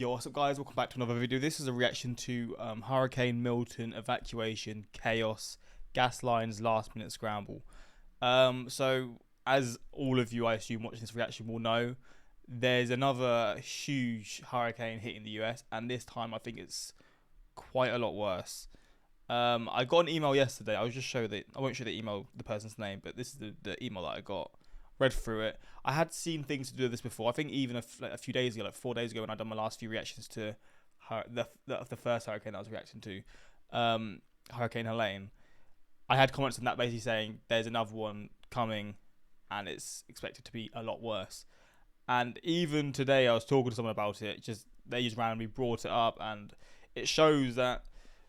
Yo, what's up guys, welcome back to another video. This is a reaction to Hurricane Milton, Evacuation, Chaos, Gas Lines, Last Minute Scramble. So as all of you I assume watching this reaction will know, there's another huge hurricane hitting the US, and this time I think it's quite a lot worse. I got an email yesterday. I won't show the email, the person's name, but this is the email that I got. Read through it. I had seen things to do with this before. I think even a few days ago, like 4 days ago, when I done my last few reactions to the first hurricane that I was reacting to, Hurricane Helene, I had comments on that basically saying there's another one coming, and it's expected to be a lot worse. And even today, I was talking to someone about it. They just randomly brought it up, and it shows that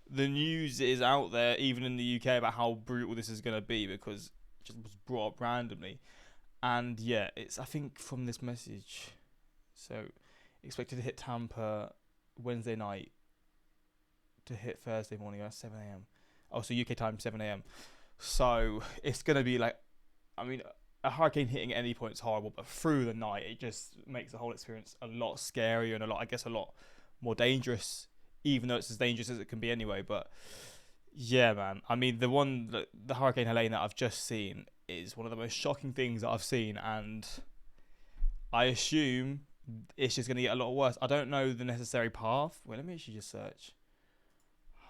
the news is out there, even in the UK, about how brutal this is going to be, because it just was brought up randomly. And yeah, it's, I think from this message, so expected to hit Tampa Wednesday night, to hit Thursday morning at 7 a.m. Oh, so UK time 7 a.m. So it's going to be like, I mean, a hurricane hitting at any point is horrible, but through the night, it just makes the whole experience a lot scarier and a lot more dangerous, even though it's as dangerous as it can be anyway. But yeah, man, I mean, the Hurricane Helene that I've just seen is one of the most shocking things that I've seen, and I assume it's just going to get a lot worse. I don't know the necessary path. Wait, let me actually just search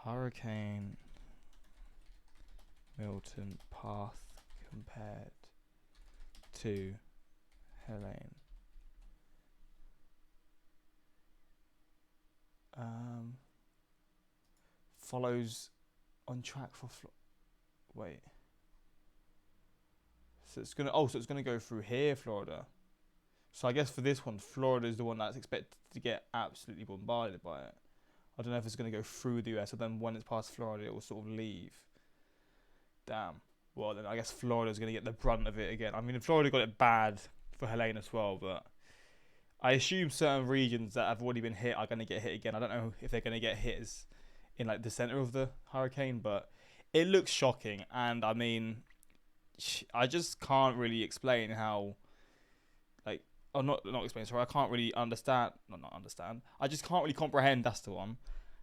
Hurricane Milton path compared to Helene. Follows on track for wait. So it's gonna go through here, Florida. So I guess for this one, Florida is the one that's expected to get absolutely bombarded by it. I don't know if it's gonna go through the US, or then when it's past Florida, it will sort of leave. Damn. Well, then I guess Florida's gonna get the brunt of it again. I mean, Florida got it bad for Helene as well, but I assume certain regions that have already been hit are gonna get hit again. I don't know if they're gonna get hit in like the center of the hurricane, but it looks shocking. And I mean, I just can't really explain how, like, or not explain, sorry, I can't really understand, not understand, I just can't really comprehend, that's the one,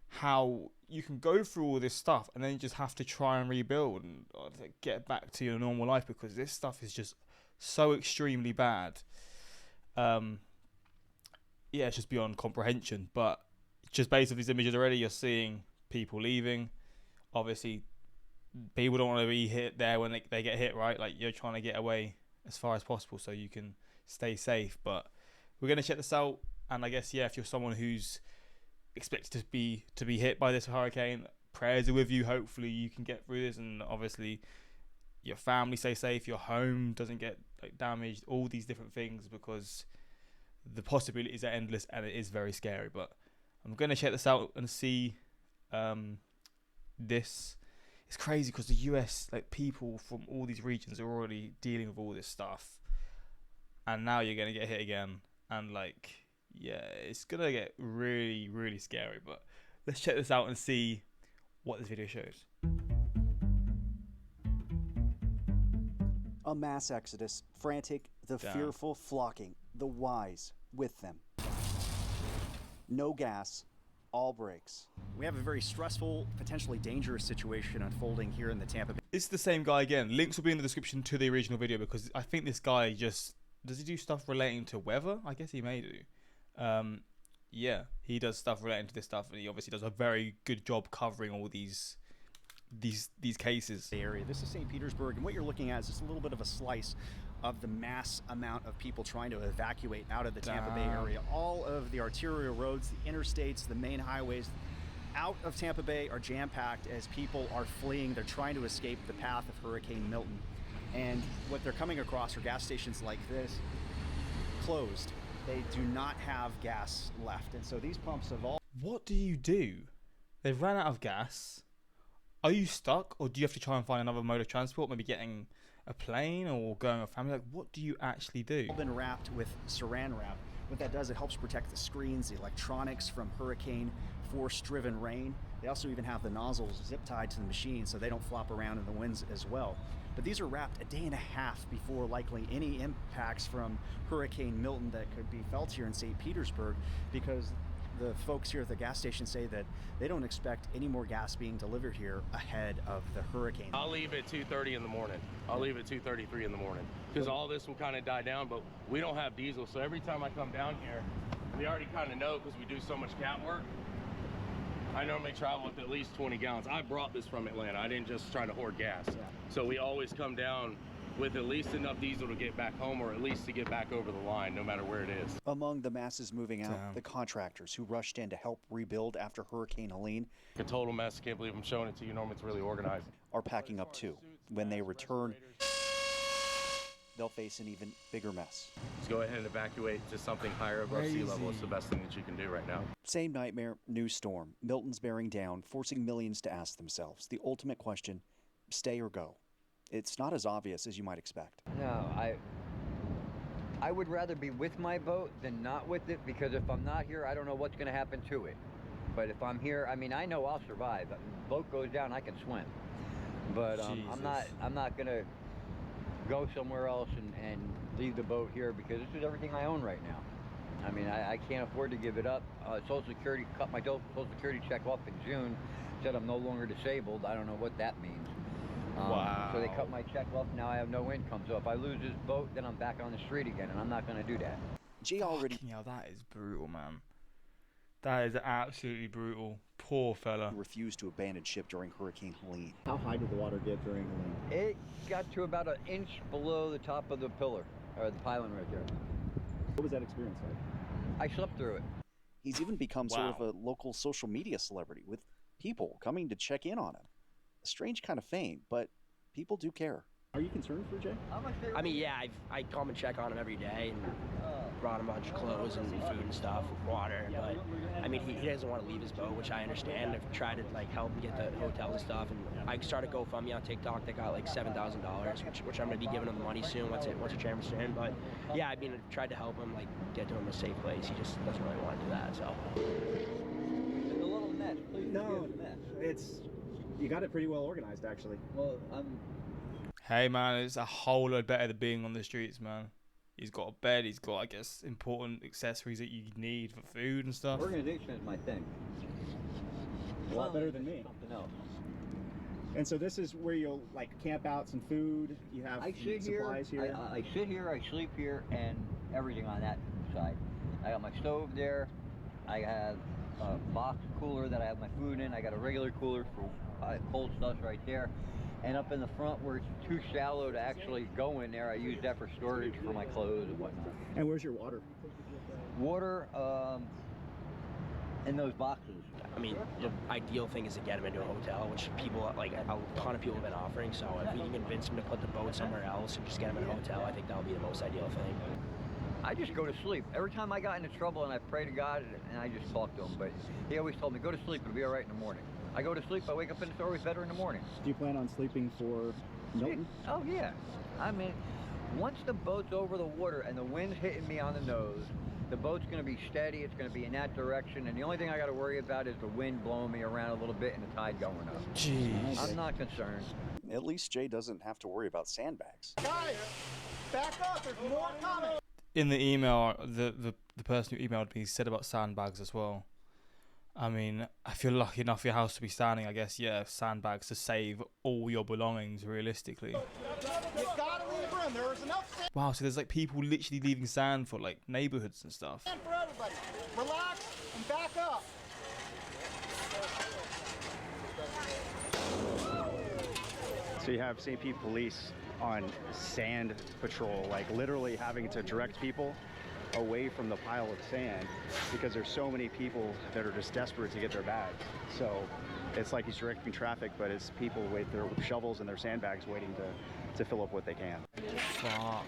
how you can go through all this stuff and then you just have to try and rebuild and get back to your normal life, because this stuff is just so extremely bad. Yeah, it's just beyond comprehension. But just based on these images already, you're seeing people leaving. Obviously, people don't want to be hit there when they get hit, right? Like, you're trying to get away as far as possible so you can stay safe. But we're going to check this out, and I guess, yeah, if you're someone who's expected to be hit by this hurricane, prayers are with you. Hopefully you can get through this, and obviously your family stay safe, your home doesn't get like damaged, all these different things, because the possibilities are endless and it is very scary. But I'm going to check this out and see this. It's crazy because the US, like, people from all these regions are already dealing with all this stuff, and now you're going to get hit again. And like, yeah, it's going to get really, really scary. But let's check this out and see what this video shows. A mass exodus, frantic, the fearful flocking, the wise with them. No gas, all brakes. We have a very stressful, potentially dangerous situation unfolding here in the Tampa Bay. It's the same guy again. Links will be in the description to the original video, because I think this guy does he do stuff relating to weather? I guess he may do. Yeah, he does stuff relating to this stuff, and he obviously does a very good job covering all these cases. The area. This is St. Petersburg, and what you're looking at is just a little bit of a slice of the mass amount of people trying to evacuate out of the Tampa Bay area. All of the arterial roads, the interstates, the main highways out of Tampa Bay are jam-packed as people are fleeing. They're trying to escape the path of Hurricane Milton. And what they're coming across are gas stations like this, closed. They do not have gas left. And so these pumps have all... What do you do? They've ran out of gas. Are you stuck, or do you have to try and find another mode of transport, maybe getting a plane or going with family? Like, what do you actually do? Been wrapped with saran wrap. What that does, it helps protect the screens, the electronics from hurricane force-driven rain. They also even have the nozzles zip tied to the machine so they don't flop around in the winds as well. But these are wrapped a day and a half before likely any impacts from Hurricane Milton that could be felt here in St. Petersburg, because the folks here at the gas station say that they don't expect any more gas being delivered here ahead of the hurricane. I'll leave at 2:30 in the morning. I'll leave at 2:33 in the morning because all this will kind of die down, but we don't have diesel. So every time I come down here, we already kind of know because we do so much cat work. I normally travel with at least 20 gallons. I brought this from Atlanta. I didn't just try to hoard gas. Yeah. So we always come down with at least enough diesel to get back home, or at least to get back over the line, no matter where it is. Among the masses moving out, Damn. the contractors who rushed in to help rebuild after Hurricane Helene A total mess. Can't believe I'm showing it to you. Normally it's really organized. are packing up too. When they return, they'll face an even bigger mess. Just go ahead and evacuate to something higher above sea level. It's the best thing that you can do right now. Same nightmare, new storm. Milton's bearing down, forcing millions to ask themselves the ultimate question: stay or go? It's not as obvious as you might expect. No, I would rather be with my boat than not with it, because if I'm not here, I don't know what's going to happen to it. But if I'm here, I mean, I know I'll survive. If the boat goes down, I can swim. But I'm not going to go somewhere else and leave the boat here, because this is everything I own right now. I mean, I can't afford to give it up. Social Security cut my Social Security check off in June, said I'm no longer disabled. I don't know what that means. Wow. So they cut my check off. Now I have no income. So if I lose this boat, then I'm back on the street again, and I'm not going to do that. Jay already Yeah, that is brutal, man. That is absolutely brutal. Poor fella. refused to abandon ship during Hurricane Helene. How high did the water get during Helene? It got to about an inch below the top of the pillar, or the pylon right there. What was that experience like? I slept through it. He's even become sort of Wow. a local social media celebrity, with people coming to check in on him. A strange kind of fame, but people do care. Are you concerned for Jay? I mean, yeah, I come and check on him every day and brought him a bunch of clothes and food and stuff, water. But I mean, he doesn't want to leave his boat, which I understand. I've tried to like help him get the hotels and stuff. And I started GoFundMe on TikTok that got like $7,000, which I'm gonna be giving him the money soon once it transfers in. But yeah, I mean, I've tried to help him like get to him a safe place. He just doesn't really want to do that. So. It's a little mess. Please No, forgive the mess. it's, you got it pretty well organized, actually. Well, Hey, man, it's a whole lot better than being on the streets, man. He's got a bed. He's got, I guess, important accessories that you need for food and stuff. organization is my thing. A lot better than me. Something else. And so this is where you'll like camp out some food. You have I sit here, supplies here. I sit here, I sleep here, and everything on that side. I got my stove there. I have a box cooler that I have my food in. I got a regular cooler for cold stuff right there. And up in the front where it's too shallow to actually go in there, I use that for storage for my clothes and whatnot. And where's your water? Water in those boxes. I mean, the ideal thing is to get him into a hotel, which people, like a ton of people have been offering. So if we can convince him to put the boat somewhere else and just get him in a hotel, I think that'll be the most ideal thing. I just go to sleep. Every time I got into trouble and I pray to God and I just talk to him, but he always told me, go to sleep, it'll be all right in the morning. I go to sleep, I wake up and it's always better in the morning. Do you plan on sleeping for Milton? Oh yeah. I mean, once the boat's over the water and the wind's hitting me on the nose, the boat's going to be steady, it's going to be in that direction, and the only thing I got to worry about is the wind blowing me around a little bit and the tide going up. Jeez. I'm not concerned. At least Jay doesn't have to worry about sandbags. Guys, back up, there's more coming. In the email, the person who emailed me said about sandbags as well. I mean, if you're lucky enough for your house to be standing, I guess, yeah, sandbags to save all your belongings, realistically. You gotta leave room, there's enough sand Wow, so there's like people literally leaving sand for like neighborhoods and stuff. for everybody. Relax and back up. So you have St. Pete Police on sand patrol, like literally having to direct people away from the pile of sand because there's so many people that are just desperate to get their bags. So it's like he's directing traffic, but it's people with their shovels and their sandbags waiting to fill up what they can. Fuck.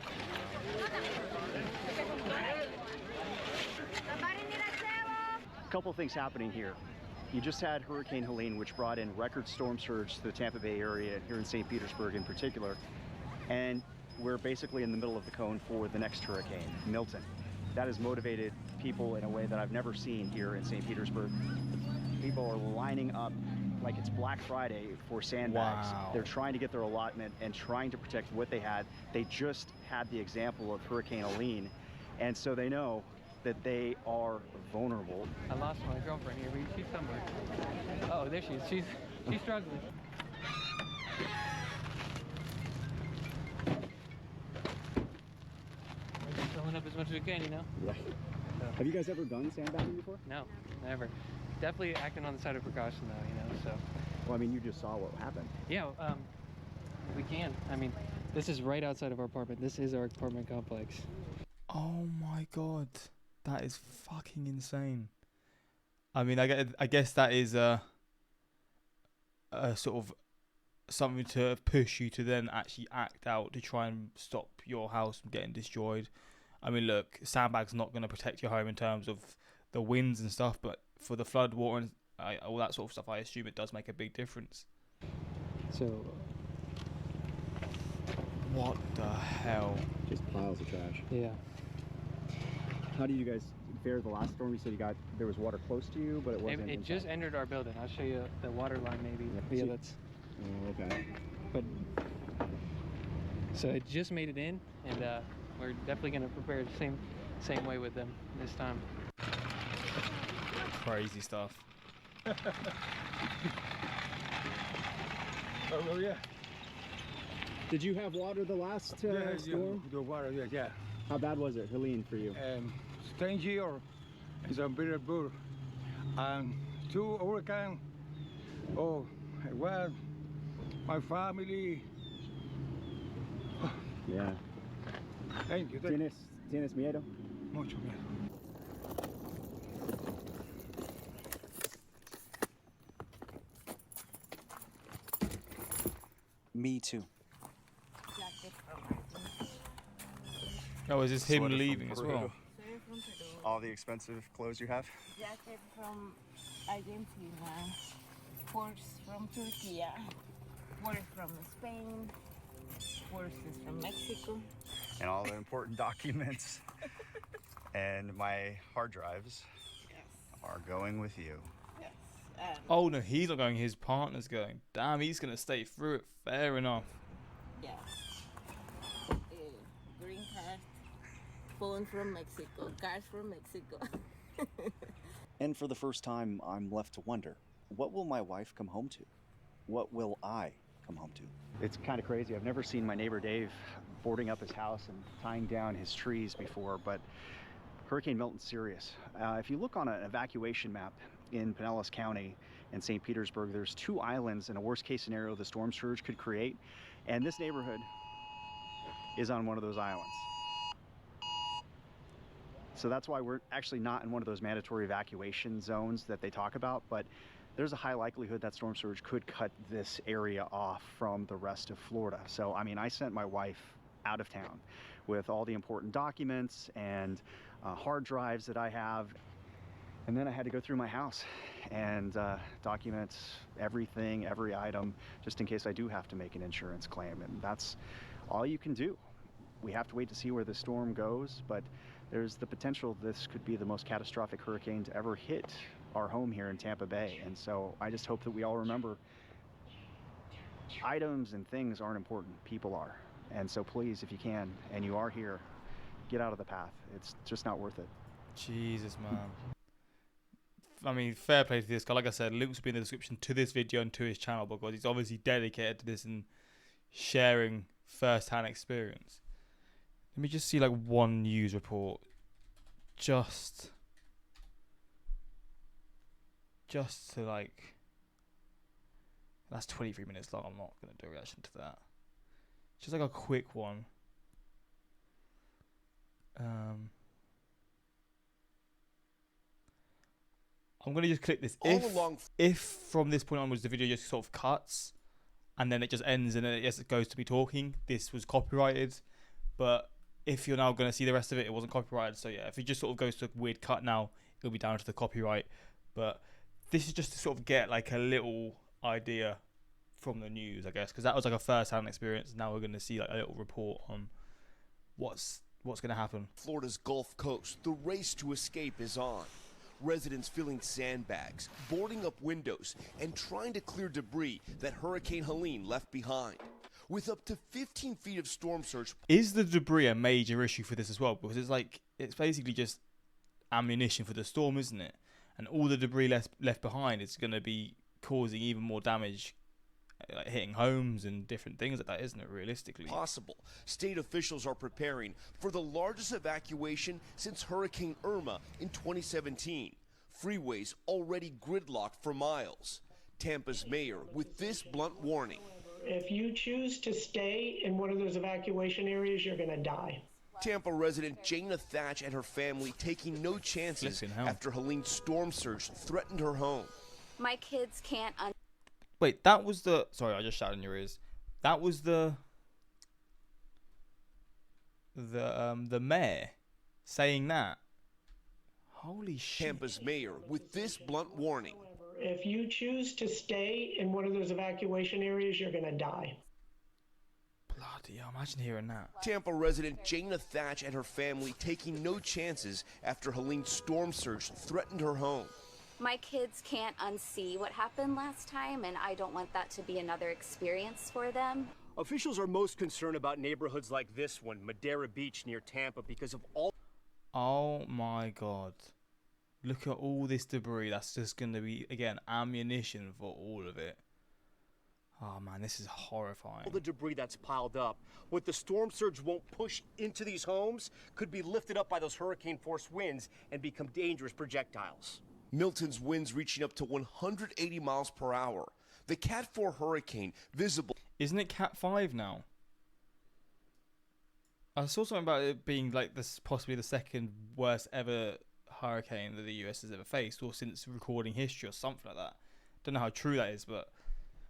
A couple things happening here. You just had Hurricane Helene, which brought in record storm surge to the Tampa Bay area, here in St. Petersburg in particular. And we're basically in the middle of the cone for the next hurricane, Milton. That has motivated people in a way that I've never seen here in St. Petersburg. People are lining up like it's Black Friday for sandbags. Wow. They're trying to get their allotment and trying to protect what they had. They just had the example of Hurricane Helene, and so they know that they are vulnerable. I lost my girlfriend here, but she's somewhere. Oh, there she is. She's struggling. We're just filling up as much as we can, you know? Yeah. Have you guys ever done sandbagging before? No, never. Definitely acting on the side of precaution, though, you know, so. Well, I mean, you just saw what happened. Yeah, we can. I mean, this is right outside of our apartment. This is our apartment complex. Oh my god, that is fucking insane. I mean, I guess that is a sort of something to push you to then actually act out to try and stop your house from getting destroyed. I mean, look, sandbags not going to protect your home in terms of the winds and stuff, but for the flood water and all that sort of stuff, I assume it does make a big difference. So, what the hell? Just piles of trash. yeah. How do you guys fare the last storm? You said there was water close to you, but it wasn't. It just entered our building. I'll show you the water line maybe. Yeah. Yeah, that's. Oh, okay. But so it just made it in, and we're definitely going to prepare the same way with them this time. Crazy stuff. Oh, well, yeah. Did you have water the last storm? The water, yeah. How bad was it, Helene, for you? Stingy or it's a bitter bull. And 2 hurricanes. Oh, well, my family. Yeah. Thank you. ¿Tienes miedo? Mucho miedo. Me too. Oh, is this him leaving as well? All the expensive clothes you have? Jacket from Argentina, purse from Turkey, purse from Spain, purses from Mexico. And all the important documents and my hard drives are going with you. Yes. Oh no, he's not going, his partner's going. Damn, he's going to stay through it. Fair enough. Yeah. Green card, phone from Mexico, cars from Mexico. And for the first time, I'm left to wonder, what will my wife come home to? What will I come home to? It's kind of crazy. I've never seen my neighbor Dave boarding up his house and tying down his trees before, but Hurricane Milton's serious. If you look on an evacuation map in Pinellas County and St. Petersburg, there's 2 islands in a worst case scenario the storm surge could create, and this neighborhood is on one of those islands. So that's why we're actually not in one of those mandatory evacuation zones that they talk about, but there's a high likelihood that storm surge could cut this area off from the rest of Florida. So, I mean, I sent my wife out of town with all the important documents and hard drives that I have. And then I had to go through my house and document everything, every item, just in case I do have to make an insurance claim. And that's all you can do. We have to wait to see where the storm goes, but there's the potential this could be the most catastrophic hurricane to ever hit our home here in Tampa Bay. And so I just hope that we all remember items and things aren't important, people are. And so please, if you can, and you are here, get out of the path. It's just not worth it. Jesus, man. I mean, fair play to this guy. Like I said, links will be in the description to this video and to his channel because he's obviously dedicated to this and sharing first-hand experience. Let me just see like one news report. Just to like, that's 23 minutes long. I'm not going to do a reaction to that. Just like a quick one. I'm going to just click this. If from this point onwards the video just sort of cuts and then it just ends and then it just goes to me talking, this was copyrighted. But if you're now going to see the rest of it, it wasn't copyrighted. So yeah, if it just sort of goes to a weird cut now, it'll be down to the copyright. But this is just to sort of get like a little idea from the news, I guess, because that was like a first-hand experience. Now we're going to see like a little report on what's going to happen. Florida's Gulf Coast, the race to escape is on. Residents filling sandbags, boarding up windows, and trying to clear debris that Hurricane Helene left behind. With up to 15 feet of storm surge. Is the debris a major issue for this as well? Because it's like, it's basically just ammunition for the storm, isn't it? And all the debris left behind is going to be causing even more damage, like hitting homes and different things like that, isn't it, realistically? Possible. State officials are preparing for the largest evacuation since Hurricane Irma in 2017. Freeways already gridlocked for miles. Tampa's mayor with this blunt warning. If you choose to stay in one of those evacuation areas, you're going to die. Tampa resident Jana Thatch and her family taking no chances after Helene's storm surge threatened her home. My kids can't. Wait, that was the... Sorry, I just shouted in your ears. That was the mayor saying that. Holy shit. Tampa's mayor with this blunt warning. If you choose to stay in one of those evacuation areas, you're going to die. Bloody hell, imagine hearing that. Tampa resident Jana Thatch and her family taking no chances after Helene's storm surge threatened her home. My kids can't unsee what happened last time, and I don't want that to be another experience for them. Officials are most concerned about neighborhoods like this one, Madera Beach near Tampa, because of all... Oh my god. Look at all this debris. That's just going to be, again, ammunition for all of it. Oh man, this is horrifying. All the debris that's piled up, what the storm surge won't push into these homes could be lifted up by those hurricane-force winds and become dangerous projectiles. Milton's winds reaching up to 180 miles per hour. The Cat 4 hurricane visible. Isn't it Cat 5 now? I saw something about it being like this, possibly the second worst ever hurricane that the US has ever faced, or since recording history, or something like that. Don't know how true that is, but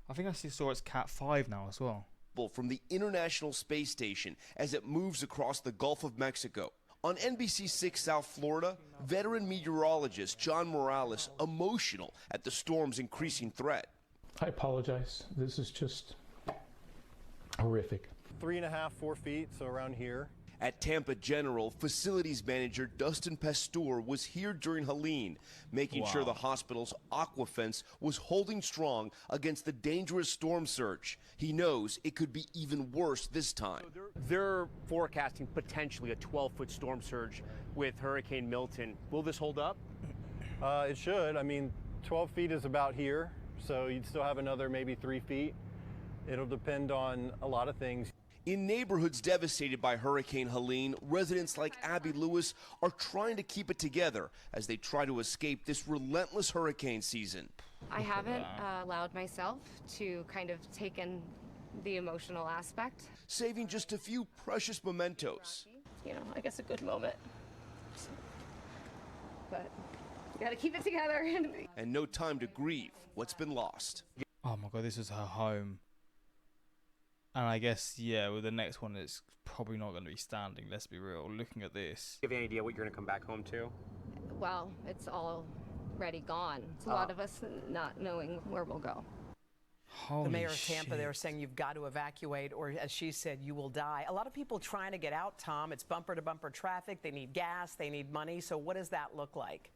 I think I saw it's Cat 5 now as well. From the International Space Station as it moves across the Gulf of Mexico. On NBC6 South Florida, veteran meteorologist John Morales emotional at the storm's increasing threat. I apologize. This is just horrific. 3.5, 4 feet, so around here. At Tampa General, facilities manager Dustin Pasteur was here during Helene, making sure the hospital's aqua fence was holding strong against the dangerous storm surge. He knows it could be even worse this time. They're forecasting potentially a 12-foot storm surge with Hurricane Milton. Will this hold up? It should. I mean, 12 feet is about here, so you'd still have another maybe 3 feet. It'll depend on a lot of things. In neighborhoods devastated by Hurricane Helene, residents like Abby Lewis are trying to keep it together as they try to escape this relentless hurricane season. I haven't allowed myself to kind of take in the emotional aspect. Saving just a few precious mementos. You know, I guess a good moment. But you gotta keep it together. And no time to grieve what's been lost. Oh my god, this is her home. And I guess, yeah, with the next one, it's probably not going to be standing, let's be real. Looking at this. Do you have any idea what you're going to come back home to? Well, it's already gone. It's a lot of us not knowing where we'll go. Holy the mayor of Tampa, shit. they were saying you've got to evacuate, or as she said, you will die. A lot of people trying to get out, Tom. It's bumper-to-bumper traffic. They need gas. They need money. So what does that look like?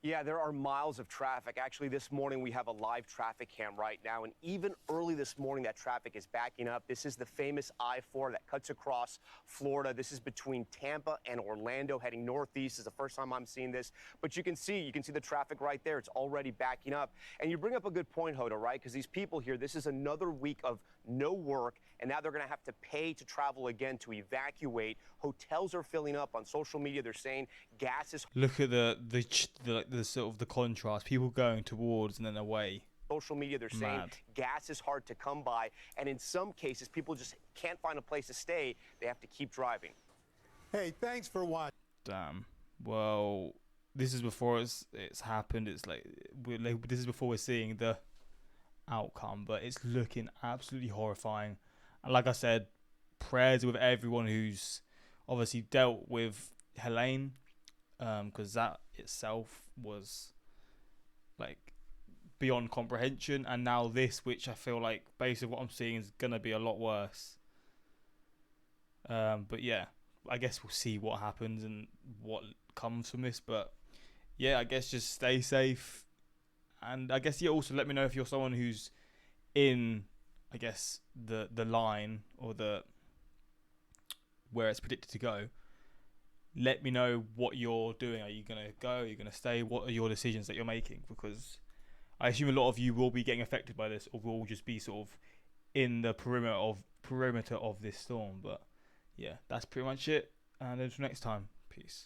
Yeah, there are miles of traffic. Actually, this morning we have a live traffic cam right now, and even early this morning that traffic is backing up. This is the famous I-4 that cuts across Florida. This is between Tampa and Orlando, heading northeast. This is the first time I'm seeing this, but you can see the traffic right there. It's already backing up. And you bring up a good point, Hoda, right? Because these people here, this is another week of no work, and now they're going to have to pay to travel again to evacuate. Hotels are filling up. On social media, they're saying gas is... Look at the sort of the contrast. People going towards and then away. Social media, they're saying gas is hard to come by, and in some cases, people just can't find a place to stay. They have to keep driving. Hey, thanks for watching. Damn. Well, this is before it's happened. It's like this is before we're seeing the outcome, but it's looking absolutely horrifying. And like I said, prayers with everyone who's obviously dealt with Helene, because that itself was like beyond comprehension, and now this, which I feel like based on what I'm seeing is gonna be a lot worse. But yeah, I guess we'll see what happens and what comes from this. But yeah, I guess just stay safe, and I guess also let me know if you're someone who's in, I guess, the line or the where it's predicted to go. let me know what you're doing. Are you gonna go? Are you gonna stay? What are your decisions that you're making? Because I assume a lot of you will be getting affected by this, or will just be sort of in the perimeter of this storm. But yeah, that's pretty much it. And until next time, peace.